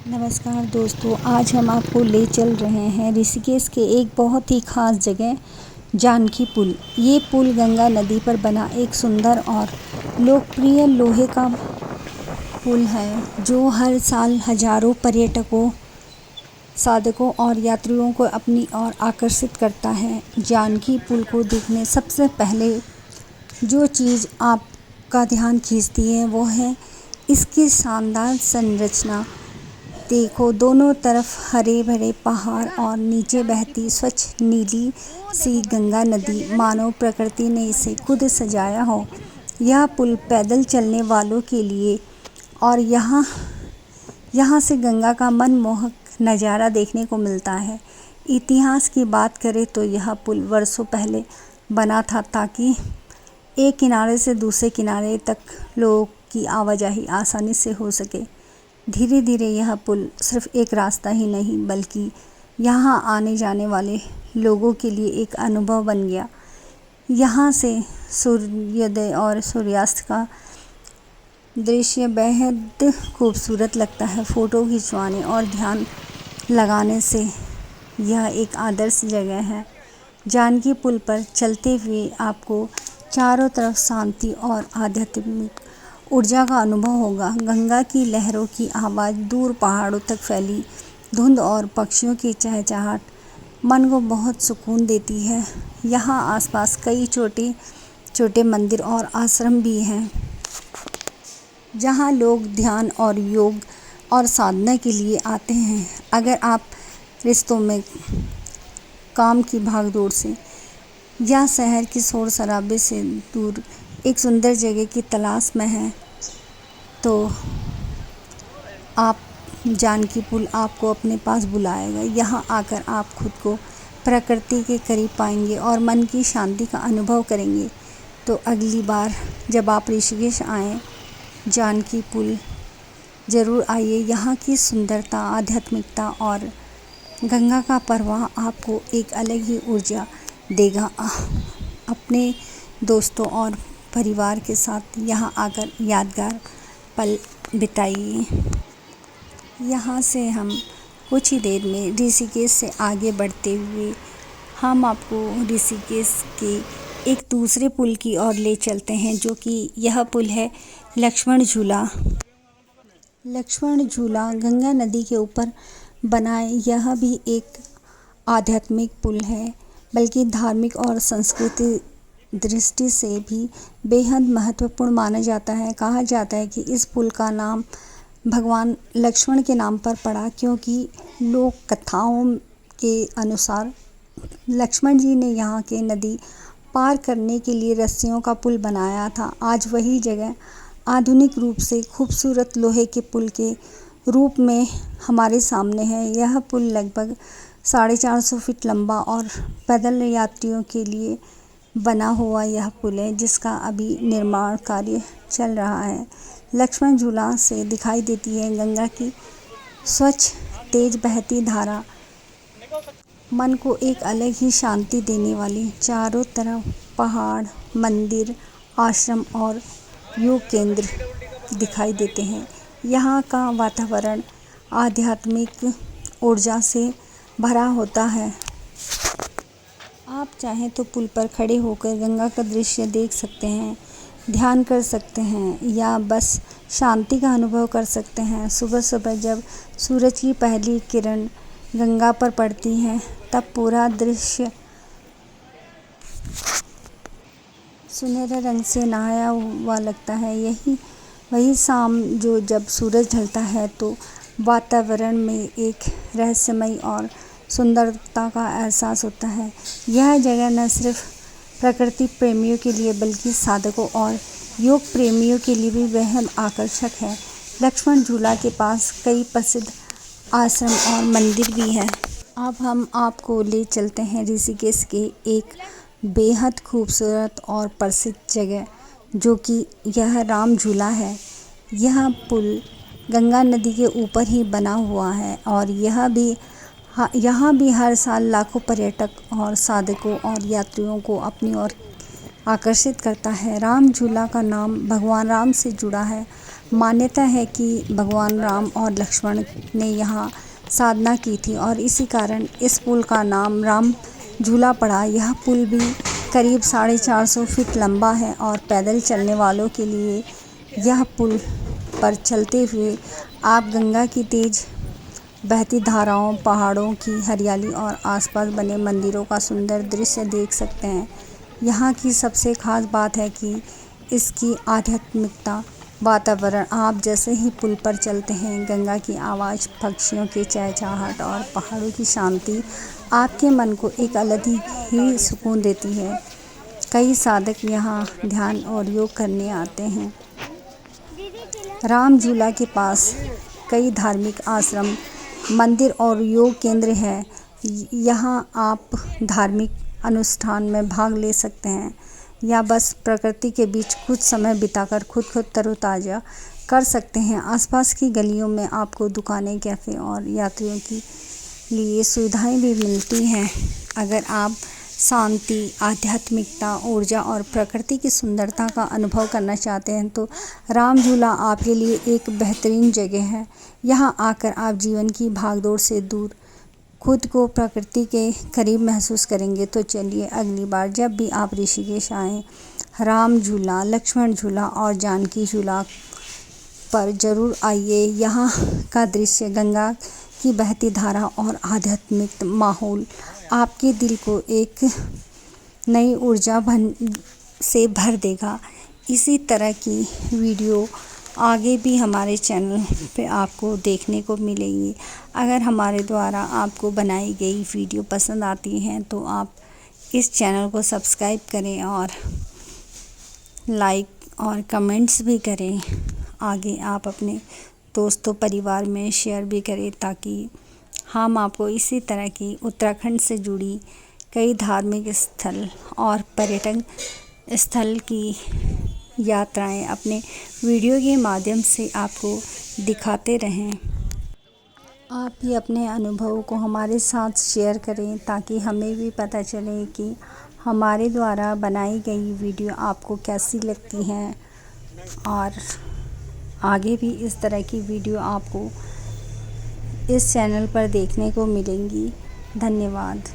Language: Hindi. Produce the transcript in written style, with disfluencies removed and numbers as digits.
नमस्कार दोस्तों, आज हम आपको ले चल रहे हैं ऋषिकेश के एक बहुत ही ख़ास जगह जानकी पुल। ये पुल गंगा नदी पर बना एक सुंदर और लोकप्रिय लोहे का पुल है जो हर साल हजारों पर्यटकों, साधकों और यात्रियों को अपनी ओर आकर्षित करता है। जानकी पुल को देखने सबसे पहले जो चीज़ आपका ध्यान खींचती है वो है इसकी शानदार संरचना। देखो, दोनों तरफ हरे भरे पहाड़ और नीचे बहती स्वच्छ नीली सी गंगा नदी, मानो प्रकृति ने इसे खुद सजाया हो। यह पुल पैदल चलने वालों के लिए और यहाँ से गंगा का मनमोहक नज़ारा देखने को मिलता है। इतिहास की बात करें तो यह पुल वर्षों पहले बना था ताकि एक किनारे से दूसरे किनारे तक लोगों की आवाजाही आसानी से हो सके। धीरे धीरे यह पुल सिर्फ एक रास्ता ही नहीं बल्कि यहाँ आने जाने वाले लोगों के लिए एक अनुभव बन गया। यहाँ से सूर्योदय और सूर्यास्त का दृश्य बेहद खूबसूरत लगता है। फ़ोटो खिंचवाने और ध्यान लगाने से यह एक आदर्श जगह है। जानकी पुल पर चलते हुए आपको चारों तरफ शांति और आध्यात्मिक ऊर्जा का अनुभव होगा। गंगा की लहरों की आवाज़, दूर पहाड़ों तक फैली धुंध और पक्षियों की चहचहाट मन को बहुत सुकून देती है। यहाँ आसपास कई छोटे छोटे मंदिर और आश्रम भी हैं जहाँ लोग ध्यान और योग और साधना के लिए आते हैं। अगर आप रिश्तों में काम की भागदौड़ से या शहर की शोर शराबे से दूर एक सुंदर जगह की तलाश में हैं तो आप जानकी पुल आपको अपने पास बुलाएगा। यहाँ आकर आप खुद को प्रकृति के करीब पाएंगे और मन की शांति का अनुभव करेंगे। तो अगली बार जब आप ऋषिकेश आएँ, जानकी पुल ज़रूर आइए। यहाँ की सुंदरता, आध्यात्मिकता और गंगा का प्रवाह आपको एक अलग ही ऊर्जा देगा। अपने दोस्तों और परिवार के साथ यहाँ आकर यादगार पल बिताइए। यहाँ से हम कुछ ही देर में ऋषिकेश से आगे बढ़ते हुए हम आपको ऋषिकेश के एक दूसरे पुल की ओर ले चलते हैं, जो कि यह पुल है लक्ष्मण झूला। लक्ष्मण झूला गंगा नदी के ऊपर बना यह भी एक आध्यात्मिक पुल है, बल्कि धार्मिक और सांस्कृतिक दृष्टि से भी बेहद महत्वपूर्ण माना जाता है। कहा जाता है कि इस पुल का नाम भगवान लक्ष्मण के नाम पर पड़ा, क्योंकि लोक कथाओं के अनुसार लक्ष्मण जी ने यहाँ के नदी पार करने के लिए रस्सियों का पुल बनाया था। आज वही जगह आधुनिक रूप से खूबसूरत लोहे के पुल के रूप में हमारे सामने है। यह पुल लगभग 450 फीट लंबा और पैदल यात्रियों के लिए बना हुआ यह पुल है, जिसका अभी निर्माण कार्य चल रहा है। लक्ष्मण झूला से दिखाई देती है गंगा की स्वच्छ तेज बहती धारा, मन को एक अलग ही शांति देने वाली। चारों तरफ पहाड़, मंदिर, आश्रम और योग केंद्र दिखाई देते हैं। यहाँ का वातावरण आध्यात्मिक ऊर्जा से भरा होता है। आप चाहें तो पुल पर खड़े होकर गंगा का दृश्य देख सकते हैं, ध्यान कर सकते हैं या बस शांति का अनुभव कर सकते हैं। सुबह सुबह जब सूरज की पहली किरण गंगा पर पड़ती है तब पूरा दृश्य सुनहरे रंग से नहाया हुआ लगता है। वही शाम जब सूरज ढलता है तो वातावरण में एक रहस्यमय और सुंदरता का एहसास होता है। यह जगह न सिर्फ प्रकृति प्रेमियों के लिए बल्कि साधकों और योग प्रेमियों के लिए भी बेहद आकर्षक है। लक्ष्मण झूला के पास कई प्रसिद्ध आश्रम और मंदिर भी हैं। अब हम आपको ले चलते हैं ऋषिकेश के एक बेहद खूबसूरत और प्रसिद्ध जगह, जो कि यह राम झूला है। यह पुल गंगा नदी के ऊपर ही बना हुआ है और यहाँ भी हर साल लाखों पर्यटक और साधकों और यात्रियों को अपनी ओर आकर्षित करता है। राम झूला का नाम भगवान राम से जुड़ा है। मान्यता है कि भगवान राम और लक्ष्मण ने यहाँ साधना की थी और इसी कारण इस पुल का नाम राम झूला पड़ा। यह पुल भी करीब 450 फीट लंबा है और पैदल चलने वालों के लिए यह पुल पर चलते हुए आप गंगा की तेज बहती धाराओं, पहाड़ों की हरियाली और आसपास बने मंदिरों का सुंदर दृश्य देख सकते हैं। यहाँ की सबसे खास बात है कि इसकी आध्यात्मिकता वातावरण। आप जैसे ही पुल पर चलते हैं, गंगा की आवाज़, पक्षियों की चहचहाहट और पहाड़ों की शांति आपके मन को एक अलग ही सुकून देती है। कई साधक यहाँ ध्यान और योग करने आते हैं। राम झूला के पास कई धार्मिक आश्रम, मंदिर और योग केंद्र हैं। यहाँ आप धार्मिक अनुष्ठान में भाग ले सकते हैं या बस प्रकृति के बीच कुछ समय बिताकर खुद को तरोताज़ा कर सकते हैं। आसपास की गलियों में आपको दुकानें, कैफ़े और यात्रियों के लिए सुविधाएं भी मिलती हैं। अगर आप शांति, आध्यात्मिकता, ऊर्जा और प्रकृति की सुंदरता का अनुभव करना चाहते हैं तो राम झूला आपके लिए एक बेहतरीन जगह है। यहाँ आकर आप जीवन की भागदौड़ से दूर खुद को प्रकृति के करीब महसूस करेंगे। तो चलिए अगली बार जब भी आप ऋषिकेश आएँ, राम झूला, लक्ष्मण झूला और जानकी झूला पर ज़रूर आइए। यहाँ का दृश्य, गंगा की बहती धारा और आध्यात्मिक माहौल आपके दिल को एक नई ऊर्जा से भर देगा। इसी तरह की वीडियो आगे भी हमारे चैनल पे आपको देखने को मिलेगी। अगर हमारे द्वारा आपको बनाई गई वीडियो पसंद आती हैं तो आप इस चैनल को सब्सक्राइब करें और लाइक और कमेंट्स भी करें। आगे आप अपने दोस्तों, परिवार में शेयर भी करें ताकि हम आपको इसी तरह की उत्तराखंड से जुड़ी कई धार्मिक स्थल और पर्यटन स्थल की यात्राएं अपने वीडियो के माध्यम से आपको दिखाते रहें। आप भी अपने अनुभवों को हमारे साथ शेयर करें ताकि हमें भी पता चले कि हमारे द्वारा बनाई गई वीडियो आपको कैसी लगती हैं और आगे भी इस तरह की वीडियो आपको इस चैनल पर देखने को मिलेंगी। धन्यवाद।